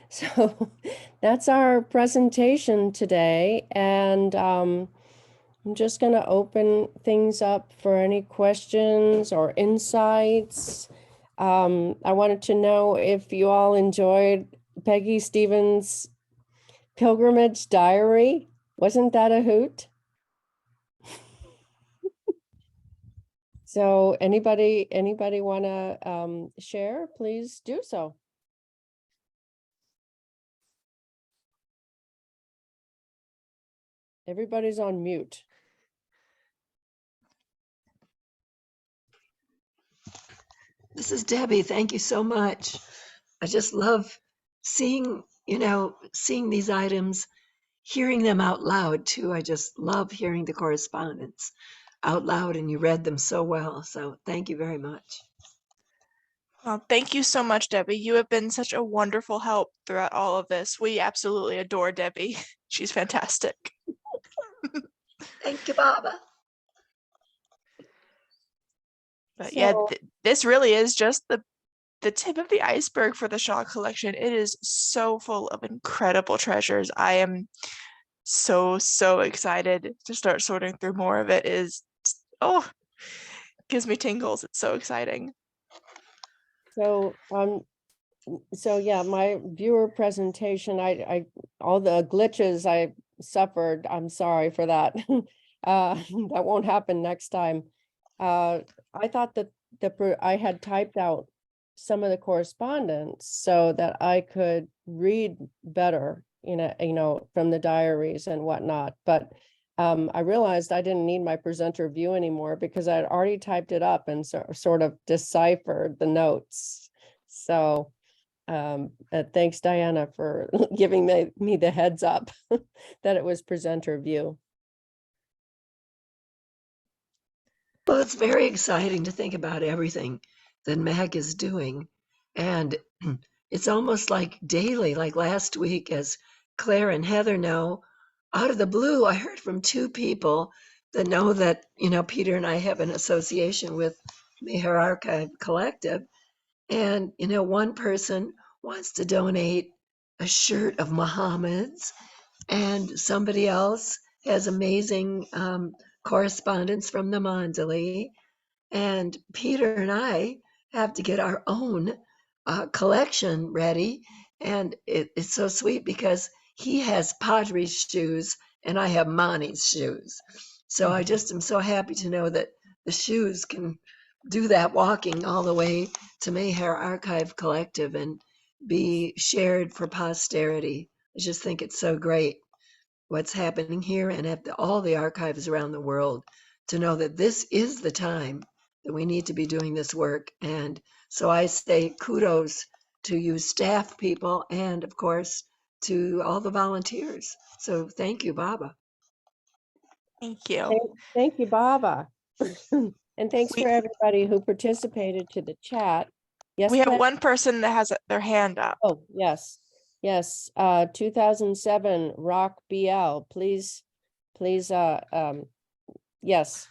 So that's our presentation today. And I'm just going to open things up for any questions or insights. I wanted to know if you all enjoyed Peggy Stephens' pilgrimage diary. Wasn't that a hoot? So anybody want to share? Please do so. Everybody's on mute. This is Debbie. Thank you so much. I just love seeing, seeing these items, hearing them out loud too. I just love hearing the correspondence out loud, and you read them so well. So thank you very much. Well, thank you so much, Debbie. You have been such a wonderful help throughout all of this. We absolutely adore Debbie. She's fantastic. Thank you, Baba. But yeah, So, this really is just the tip of the iceberg for the Shaw collection. It is so full of incredible treasures. I am so excited to start sorting through more of it. Gives me tingles. It's so exciting. so yeah, my viewer presentation, I all the glitches I suffered, I'm sorry for that. That won't happen next time. I thought that I had typed out some of the correspondence so that I could read better, from the diaries and whatnot. But I realized I didn't need my presenter view anymore because I'd already typed it up and sort of deciphered the notes. So thanks, Diana, for giving me the heads up that it was presenter view. Well, it's very exciting to think about everything that Mag is doing. And it's almost like daily, like last week, as Claire and Heather know, out of the blue, I heard from two people that know that, Peter and I have an association with Meher Archive Collective. And, one person wants to donate a shirt of Muhammad's, and somebody else has amazing correspondence from the Mandali. And Peter and I have to get our own collection ready. And it's so sweet because he has Padre's shoes and I have Mani's shoes. So I just am so happy to know that the shoes can do that walking all the way to Meher Archive Collective and be shared for posterity. I just think it's so great what's happening here and at all the archives around the world, to know that this is the time that we need to be doing this work. And so I say kudos to you staff people and of course to all the volunteers. So thank you, Baba. Thank you. Thank you, Baba. And thanks We- for everybody who participated to the chat. Yes, We have Claire? one person that has their hand up. Oh, yes. 2007 Rock BL, please, yes.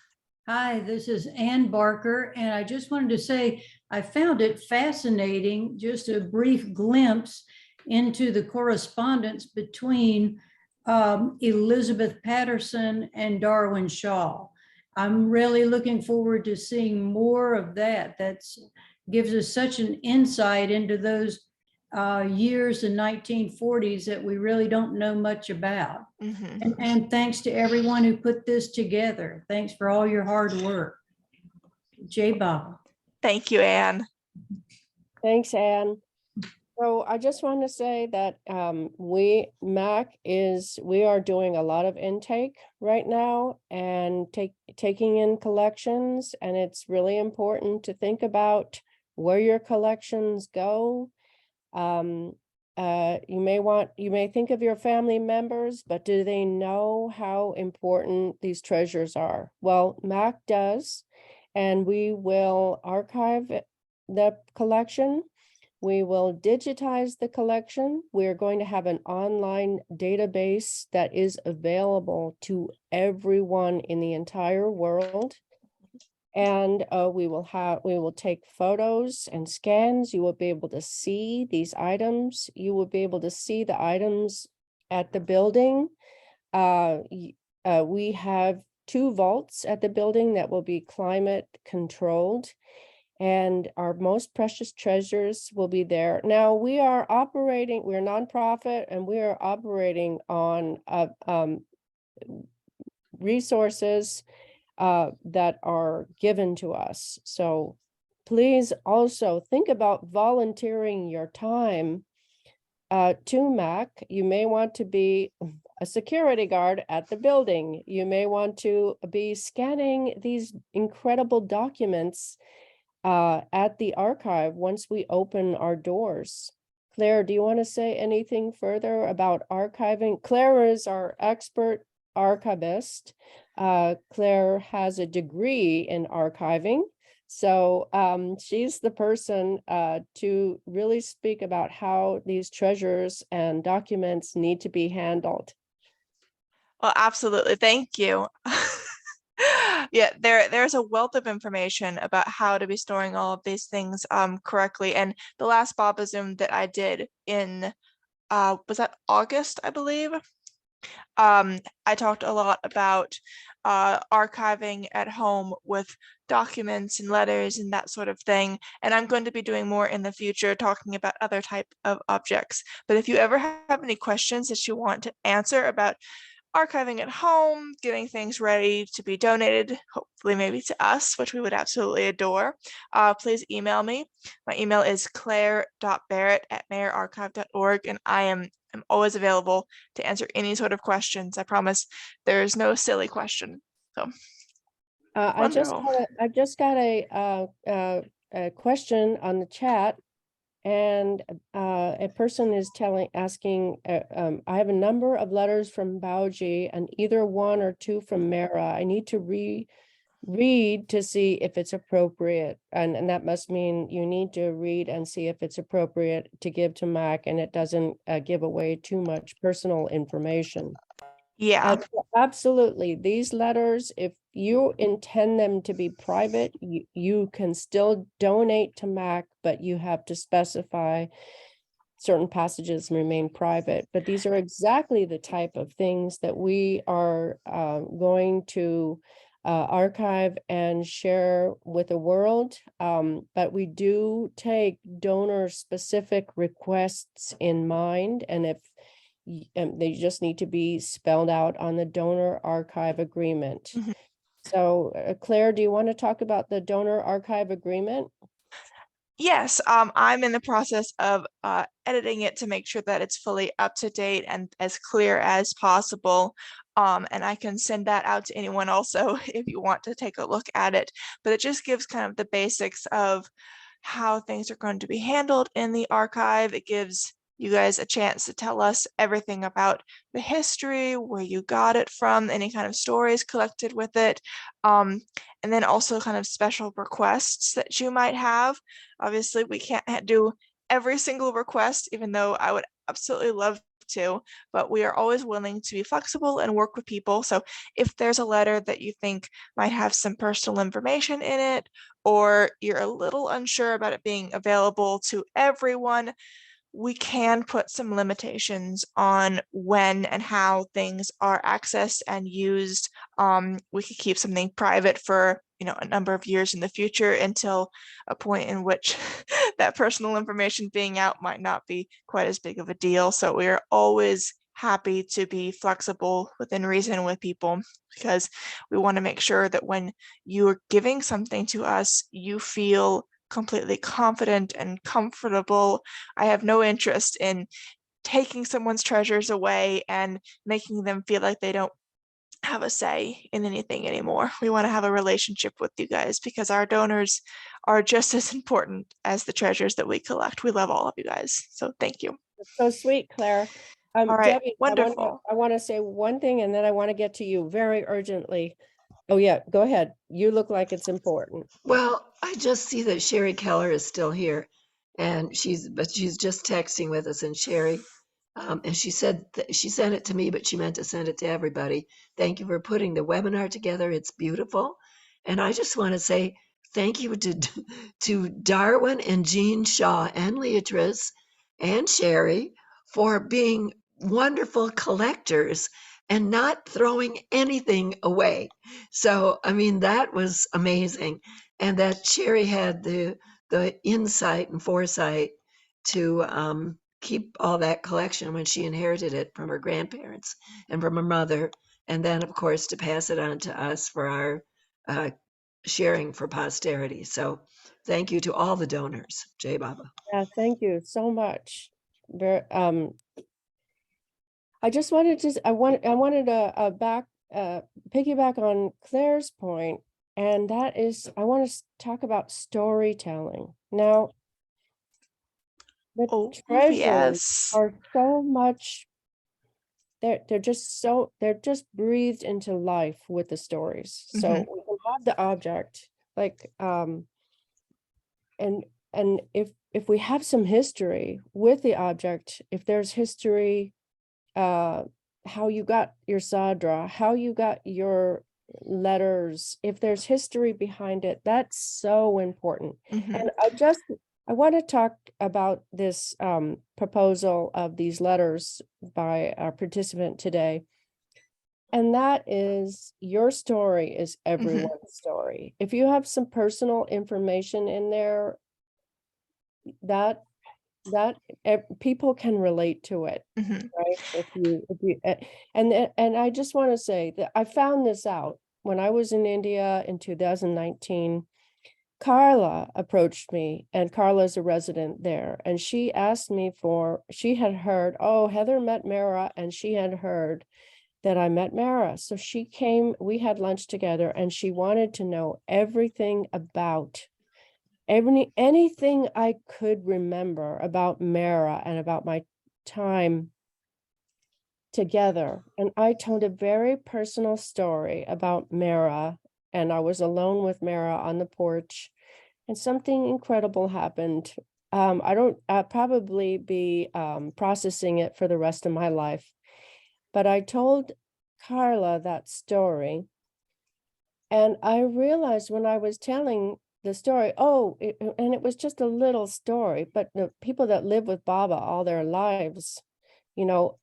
Hi, this is Ann Barker, and I just wanted to say I found it fascinating, just a brief glimpse into the correspondence between Elizabeth Patterson and Darwin Shaw. I'm really looking forward to seeing more of that. That's gives us such an insight into those years in 1940s that we really don't know much about. Mhm. And thanks to everyone who put this together. Thanks for all your hard work. Jay Bob. Thank you, Anne. Thanks, Anne. So I just want to say that we are doing a lot of intake right now and taking in collections, and it's really important to think about where your collections go. You may think of your family members, but do they know how important these treasures are? Well, MAC does, and we will archive the collection. We will digitize the collection. We're going to have an online database that is available to everyone in the entire world. And we will take photos and scans. You will be able to see these items. You will be able to see the items at the building. We have 2 vaults at the building that will be climate controlled, and our most precious treasures will be there. Now, we're a nonprofit, and we are operating on resources that are given to us. So please also think about volunteering your time to MAC. You may want to be a security guard at the building. You may want to be scanning these incredible documents at the archive once we open our doors. Claire, do you want to say anything further about archiving? Claire is our expert archivist. Claire has a degree in archiving. So she's the person to really speak about how these treasures and documents need to be handled. Well, absolutely. Thank you. Yeah, there's a wealth of information about how to be storing all of these things correctly. And the last Baba Zoom that I did in was that August, I believe. I talked a lot about archiving at home with documents and letters and that sort of thing. And I'm going to be doing more in the future, talking about other type of objects. But if you ever have any questions that you want to answer about archiving at home, getting things ready to be donated, hopefully maybe to us, which we would absolutely adore, please email me. My email is claire.barrett@mayorarchive.org, and I'm always available to answer any sort of questions. I promise there's no silly question. So I just got a question on the chat, and a person is asking, I have a number of letters from Bauji and either 1 or 2 from Mara. I need to read to see if it's appropriate. And that must mean you need to read and see if it's appropriate to give to MAC, and it doesn't give away too much personal information. yeah. Absolutely. These letters, if you intend them to be private, you can still donate to MAC, but you have to specify certain passages remain private. But these are exactly the type of things that we are going to archive and share with the world. But we do take donor-specific requests in mind, and if they just need to be spelled out on the donor archive agreement. Mhm. So Claire, do you want to talk about the donor archive agreement? Yes, I'm in the process of editing it to make sure that it's fully up to date and as clear as possible. And I can send that out to anyone also if you want to take a look at it. But it just gives kind of the basics of how things are going to be handled in the archive. It gives you guys a chance to tell us everything about the history, where you got it from, any kind of stories collected with it, and then also kind of special requests that you might have. Obviously, we can't do every single request, even though I would absolutely love to, but we are always willing to be flexible and work with people. So if there's a letter that you think might have some personal information in it, or you're a little unsure about it being available to everyone, we can put some limitations on when and how things are accessed and used. We could keep something private for a number of years in the future until a point in which that personal information being out might not be quite as big of a deal. So we are always happy to be flexible within reason with people, because we want to make sure that when you are giving something to us, you feel completely confident and comfortable. I have no interest in taking someone's treasures away and making them feel like they don't have a say in anything anymore. We want to have a relationship with you guys because our donors are just as important as the treasures that we collect. We love all of you guys. So thank you. So sweet, Claire. All right, Debbie, wonderful. I want to say one thing, and then I want to get to you very urgently. Oh yeah, go ahead. You look like it's important. Well, I just see that Sherry Keller is still here, and she's just texting with us. And Sherry, and she said she sent it to me, but she meant to send it to everybody. Thank you for putting the webinar together. It's beautiful, And I just want to say thank you to Darwin and Jean Shaw and Leatrice and Sherry for being wonderful collectors and not throwing anything away. So, I mean, that was amazing. And that Sherry had the insight and foresight to keep all that collection when she inherited it from her grandparents and from her mother. And then, of course, to pass it on to us for our uh, sharing for posterity. So thank you to all the donors. Jai Baba. Yeah, thank you so much. I just wanted to, I wanted to piggyback on Claire's point, and that is, I want to talk about storytelling. Now, the Oh, treasures yes. are so much, they're just breathed into life with the stories. So Mhm. we can have the object, like, and if we have some history with the object, if there's history, how you got your sadra, how you got your letters, if there's history behind it, that's so important. Mhm. And I want to talk about this proposal of these letters by our participant today. And that is, your story is everyone's story. If you have some personal information in there, that people can relate to it, Mhm. right? If you and I just want to say that I found this out when I was in India in 2019. Carla approached me, and Carla's a resident there, and she asked me she had heard, oh, Heather met Mara, and she had heard that I met Mara. So she came, we had lunch together, and she wanted to know everything about anything I could remember about Mara and about my time together. And I told a very personal story about Mara, and I was alone with Mara on the porch, and something incredible happened. I'll probably be processing it for the rest of my life. But I told Carla that story, and I realized when I was telling the story, and it was just a little story, but the people that live with Baba all their lives, you know,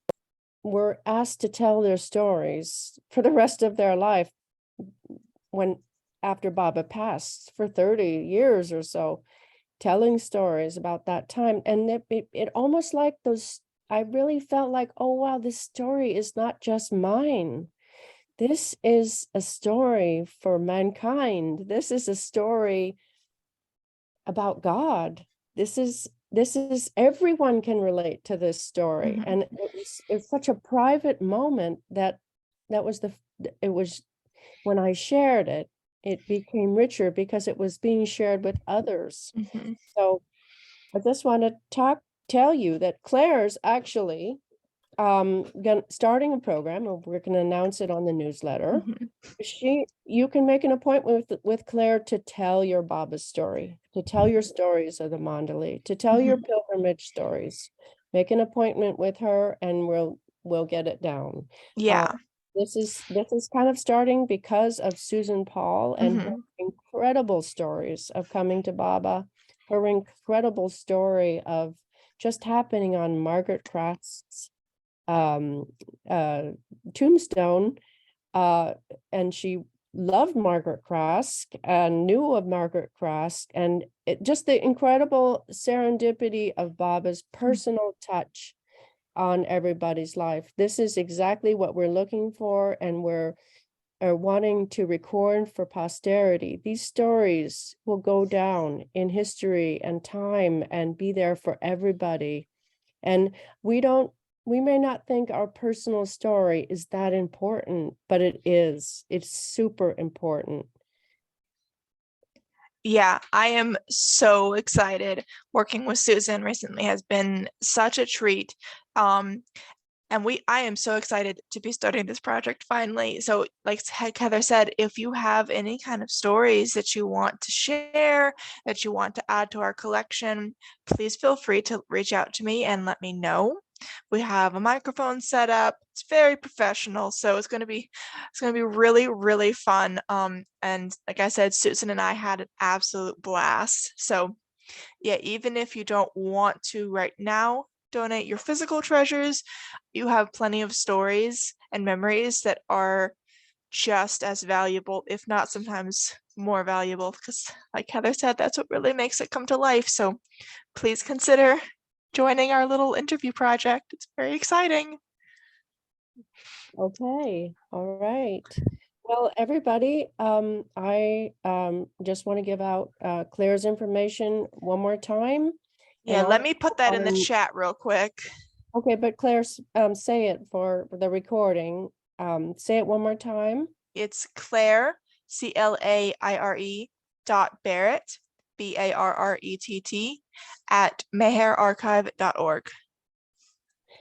were asked to tell their stories for the rest of their life when after Baba passed for 30 years or so, telling stories about that time. And it almost like those, I really felt like, oh, wow, this story is not just mine. This is a story for mankind. This is a story about God. This is everyone can relate to this story. Mhm. And it's such a private moment that was it was when I shared it, it became richer because it was being shared with others. Mhm. So I just want to tell you that Claire's actually starting a program, and we're going to announce it on the newsletter. Mhm. You can make an appointment with Claire to tell your Baba story, to tell your stories of the Mandali, to tell your pilgrimage stories. Make an appointment with her, and we'll get it down. Yeah. This is kind of starting because of Susan Paul and her Mhm. incredible stories of coming to Baba, her incredible story of just happening on Margaret Kraft's tombstone, and she loved Margaret Krask and knew of Margaret Krask, and just the incredible serendipity of Baba's personal touch on everybody's life. This is exactly what we're looking for, and we're wanting to record for posterity. These stories will go down in history and time and be there for everybody. And we may not think our personal story is that important, but it is. It's super important. Yeah, I am so excited. Working with Susan recently has been such a treat. And I am so excited to be starting this project finally. So like Heather said, if you have any kind of stories that you want to share, that you want to add to our collection, please feel free to reach out to me and let me know. We have a microphone set up. It's very professional, so it's gonna be really, really fun. And like I said, Susan and I had an absolute blast. So yeah, even if you don't want to right now donate your physical treasures, you have plenty of stories and memories that are just as valuable, if not sometimes more valuable, because like Heather said, that's what really makes it come to life. So please consider joining our little interview project. It's very exciting. Okay, all right. Well, everybody, I just want to give out Claire's information one more time. Yeah, let also me put that in the on- chat real quick. Okay, but Claire, say it for the recording. Say it one more time. It's Claire, CLAIRE .Barrett, BARRETT at meherarchive.org.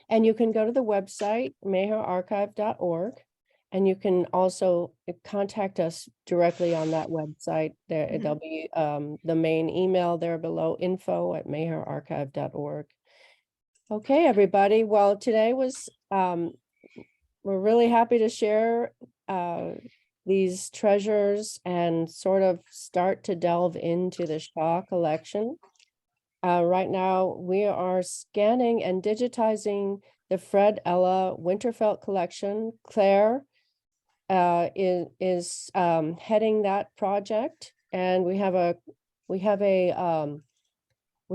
And you can go to the website, meherarchive.org, and you can also contact us directly on that website. There'll be the main email there below, info@meherarchive.org. Okay, everybody. Well, today was, we're really happy to share these treasures and sort of start to delve into the Shaw collection. Right now, we are scanning and digitizing the Fred Ella Winterfeld collection. Claire is heading that project, and we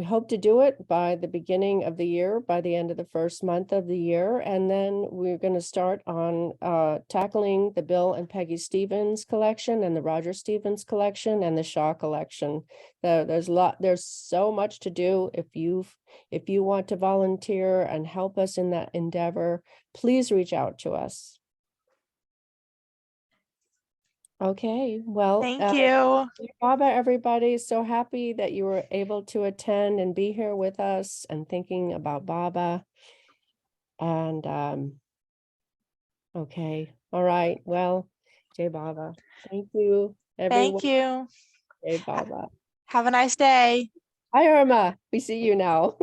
hope to do it by the beginning of the year, by the end of the first month of the year. And then we're going to start on tackling the Bill and Peggy Stephens collection and the Roger Stephens collection and the Shaw collection. There's so much to do. If you want to volunteer and help us in that endeavor, please reach out to us. Okay, well, Thank you. Baba, everybody, so happy that you were able to attend and be here with us and thinking about Baba. And okay, all right, well, Jai Baba. Thank you, everyone. Thank you. Jai Baba. Have a nice day. Hi, Irma. We see you now.